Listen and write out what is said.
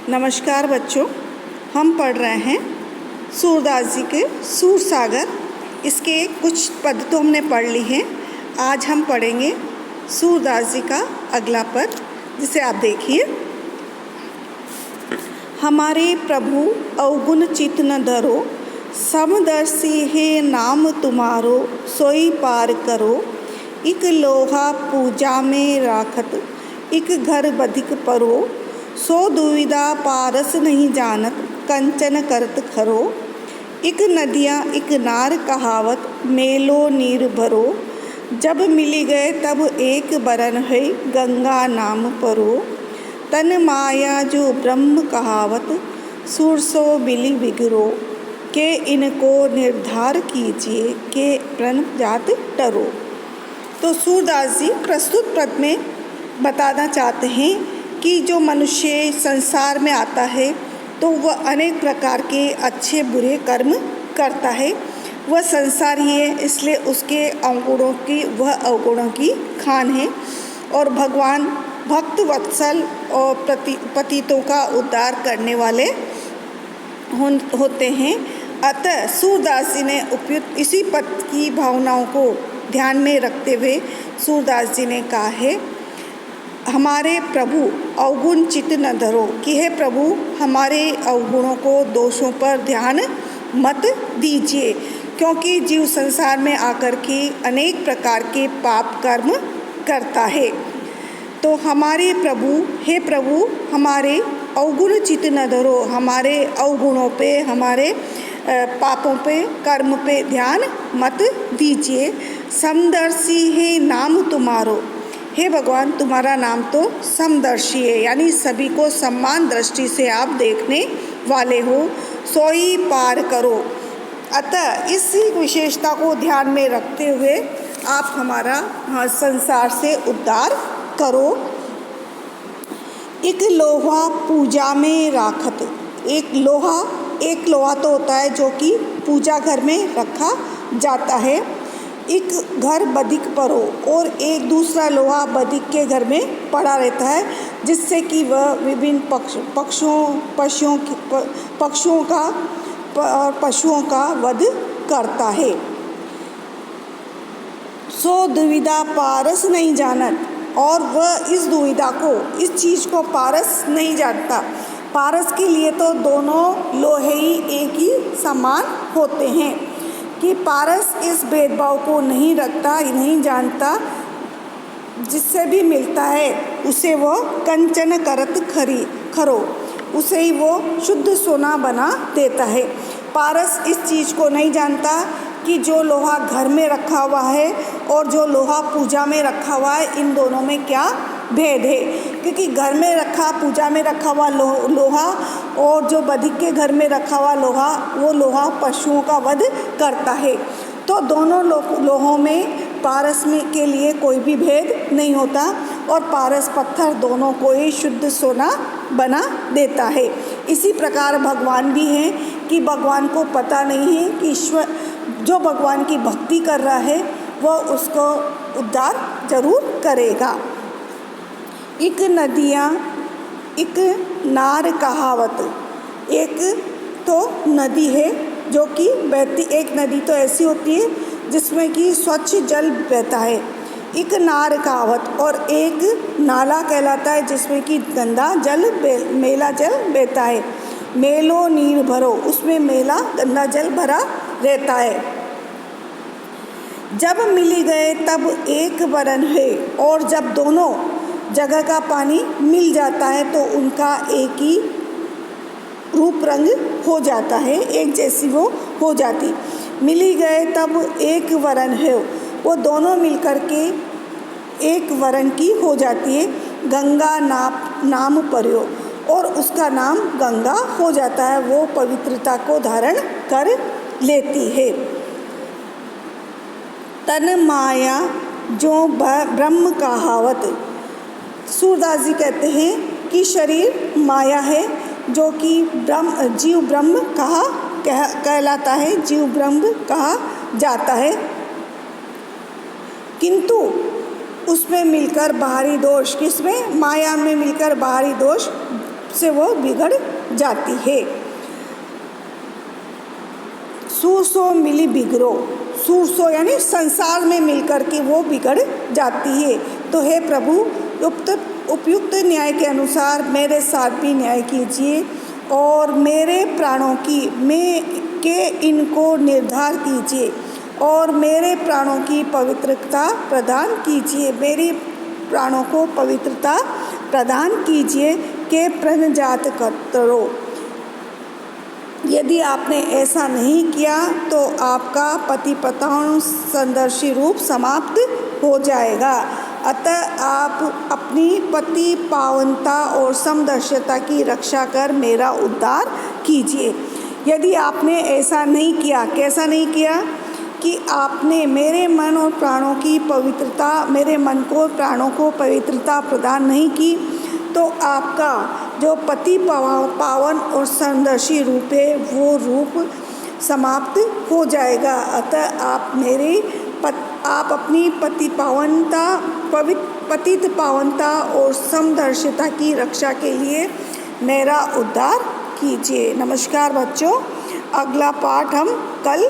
नमस्कार बच्चों, हम पढ़ रहे हैं सूरदास जी के सूर सागर। इसके कुछ पद तो हमने पढ़ ली हैं। आज हम पढ़ेंगे सूरदास जी का अगला पद, जिसे आप देखिए। हमारे प्रभु अवगुण चित न धरो, समदर्शी है नाम तुम्हारो, सोई पार करो। इक लोहा पूजा में राखत, इक घर बधिक परो। सो दुविधा पारस नहीं जानत, कंचन करत खरो। इक नदियाँ इक नार कहावत, मेलो नीर भरो। जब मिली गए तब एक बरन है, गंगा नाम परो। तन माया जो ब्रह्म कहावत, सुरसो बिली बिगरो। के इनको निर्धार कीजिए, के प्रण जात टरो। तो सूरदास जी प्रस्तुत पद में बताना चाहते हैं कि जो मनुष्य संसार में आता है तो वह अनेक प्रकार के अच्छे बुरे कर्म करता है। वह संसार ही है, इसलिए उसके अवगुणों की खान है। और भगवान भक्त वत्सल और पतितों का उद्धार करने वाले होते हैं। अतः सूरदास जी ने उपयुक्त इसी पद की भावनाओं को ध्यान में रखते हुए सूरदास जी ने कहा है, हमारे प्रभु अवगुण चित न धरो, कि हे प्रभु हमारे अवगुणों को, दोषों पर ध्यान मत दीजिए, क्योंकि जीव संसार में आकर के अनेक प्रकार के पाप कर्म करता है। तो हमारे प्रभु, हे प्रभु हमारे अवगुण चित न धरो, हमारे अवगुणों पे, हमारे पापों पे, कर्म पे ध्यान मत दीजिए। समदर्शी है नाम तुम्हारो, हे भगवान तुम्हारा नाम तो समदर्शी है, यानी सभी को समान दृष्टि से आप देखने वाले हो। सोई पार करो। अतः इसी विशेषता को ध्यान में रखते हुए आप हमारा संसार से उद्धार करो। एक लोहा पूजा में राखत, एक लोहा तो होता है जो कि पूजा घर में रखा जाता है। एक घर बधिक परो, और एक दूसरा लोहा बधिक के घर में पड़ा रहता है, जिससे कि वह विभिन्न पशुओं का वध करता है। सो दुविधा पारस नहीं जानत, और वह इस दुविधा को, इस चीज़ को पारस नहीं जानता। पारस के लिए तो दोनों लोहे ही एक ही समान होते हैं, कि पारस इस भेदभाव को नहीं रखता, नहीं जानता। जिससे भी मिलता है उसे वो कंचन करत खरो, उसे ही वो शुद्ध सोना बना देता है। पारस इस चीज़ को नहीं जानता कि जो लोहा घर में रखा हुआ है और जो लोहा पूजा में रखा हुआ है, इन दोनों में क्या भेद है। क्योंकि घर में रखा, पूजा में रखा हुआ लोहा और जो बधिक के घर में रखा हुआ लोहा, वो लोहा पशुओं का वध करता है। तो दोनों लोहों में पारस में के लिए कोई भी भेद नहीं होता, और पारस पत्थर दोनों को ही शुद्ध सोना बना देता है। इसी प्रकार भगवान भी हैं कि भगवान को पता नहीं है कि ईश्वर जो भगवान की भक्ति कर रहा है वह उसको उद्धार जरूर करेगा। एक नदियाँ एक नार कहावत, एक तो नदी है जो कि बहती, एक नदी तो ऐसी होती है जिसमें कि स्वच्छ जल बहता है, एक नार कहावत, और एक नाला कहलाता है जिसमें कि गंदा जल, मेला जल बहता है। मेलो नीर भरो, उसमें मेला गंदा जल भरा रहता है। जब मिली गए तब एक बरन है, और जब दोनों जगह का पानी मिल जाता है तो उनका एक ही रूप रंग हो जाता है, एक जैसी वो हो जाती। मिली गए तब एक वरन है, वो दोनों मिलकर के एक वरन की हो जाती है। गंगा नाम पर्यो, और उसका नाम गंगा हो जाता है, वो पवित्रता को धारण कर लेती है। तन माया जो ब्रह्म कहावत, सूरदास जी कहते हैं कि शरीर माया है, जो कि जीव ब्रह्म कहलाता है, जीव ब्रह्म कहा जाता है। किंतु उसमें मिलकर बाहरी दोष, किसमें, माया में मिलकर बाहरी दोष से वो बिगड़ जाती है। सूरसो मिली बिगड़ो, सूरसो यानी संसार में मिलकर के वो बिगड़ जाती है। तो हे प्रभु, उपयुक्त न्याय के अनुसार मेरे साथ भी न्याय कीजिए और मेरे प्राणों के इनको निर्धार कीजिए और मेरे प्राणों की पवित्रता प्रदान कीजिए, मेरी प्राणों को पवित्रता प्रदान कीजिए के प्रणजात करो। यदि आपने ऐसा नहीं किया तो आपका पतिपताओं संदर्शी रूप समाप्त हो जाएगा। अतः आप अपनी पति पावनता और समदर्शिता की रक्षा कर मेरा उद्धार कीजिए। यदि आपने ऐसा नहीं किया, कैसा नहीं किया कि आपने मेरे मन और प्राणों की पवित्रता, मेरे मन को प्राणों को पवित्रता प्रदान नहीं की, तो आपका जो पति पावन और समदर्शी रूप है वो रूप समाप्त हो जाएगा। अतः आप अपनी पतित पावनता और समदर्शिता की रक्षा के लिए मेरा उद्धार कीजिए। नमस्कार बच्चों, अगला पाठ हम कल